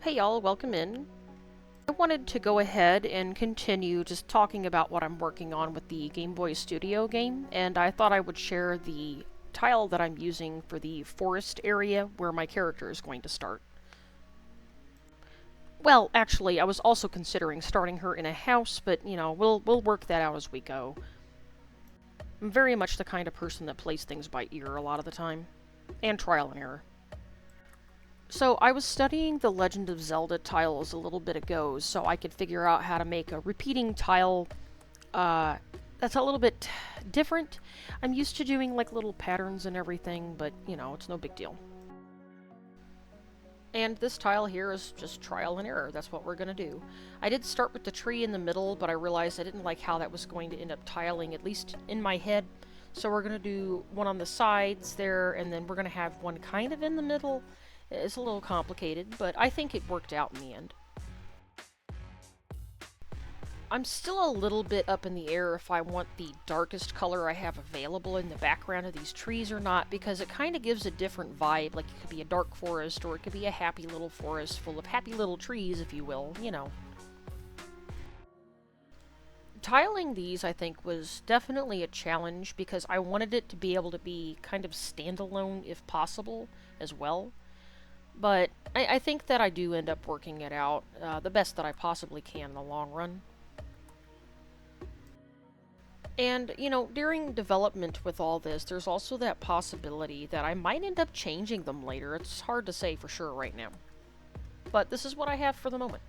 Hey y'all, welcome in. I wanted to go ahead and continue just talking about what I'm working on with the GBStudio game, and I thought I would share the tile that I'm using for the forest area where my character is going to start. Well, actually, I was also considering starting her in a house, but we'll work that out as we go. I'm very much the kind of person that plays things by ear a lot of the time, and trial and error. So I was studying the Legend of Zelda tiles a little bit ago, so I could figure out how to make a repeating tile that's a little bit different. I'm used to doing like little patterns and everything, but it's no big deal. And this tile here is just trial and error. That's what we're going to do. I did start with the tree in the middle, but I realized I didn't like how that was going to end up tiling, at least in my head. So we're going to do one on the sides there, and then we're going to have one kind of in the middle. It's a little complicated, but I think it worked out in the end. I'm still a little bit up in the air if I want the darkest color I have available in the background of these trees or not, because it kind of gives a different vibe. Like, it could be a dark forest, or it could be a happy little forest full of happy little trees, if you will, Tiling these, I think, was definitely a challenge, because I wanted it to be able to be kind of standalone, if possible, as well. But I think that I do end up working it out the best that I possibly can in the long run. And, during development with all this, there's also that possibility that I might end up changing them later. It's hard to say for sure right now. But this is what I have for the moment.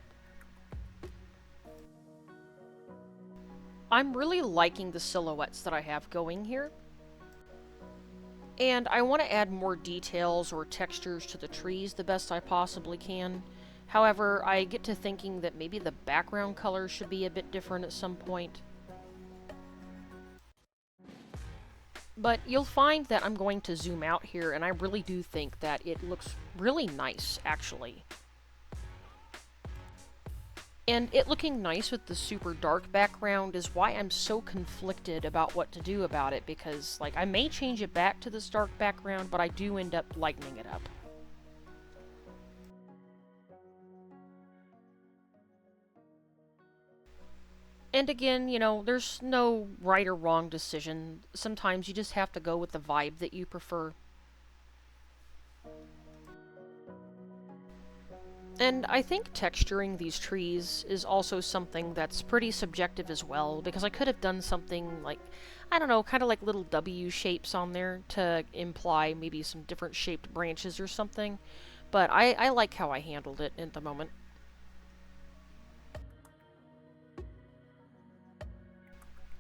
I'm really liking the silhouettes that I have going here. And I want to add more details or textures to the trees the best I possibly can. However, I get to thinking that maybe the background color should be a bit different at some point. But you'll find that I'm going to zoom out here, and I really do think that it looks really nice, actually. And it looking nice with the super dark background is why I'm so conflicted about what to do about it, because, like, I may change it back to this dark background, but I do end up lightening it up. And again, there's no right or wrong decision. Sometimes you just have to go with the vibe that you prefer. And I think texturing these trees is also something that's pretty subjective as well, because I could have done something like, I don't know, kind of like little W shapes on there to imply maybe some different shaped branches or something. But I like how I handled it at the moment.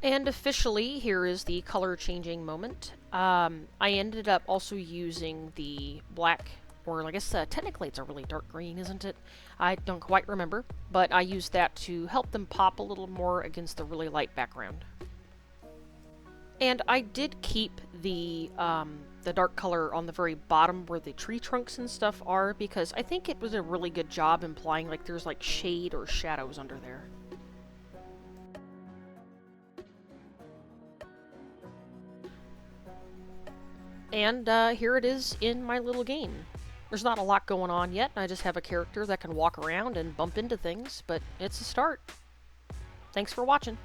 And officially, here is the color changing moment. I ended up also using the black, or I guess technically it's a really dark green, isn't it? I don't quite remember, but I used that to help them pop a little more against the really light background. And I did keep the dark color on the very bottom where the tree trunks and stuff are, because I think it was a really good job implying like there's like shade or shadows under there. And here it is in my little game. There's not a lot going on yet. I just have a character that can walk around and bump into things, but it's a start. Thanks for watching.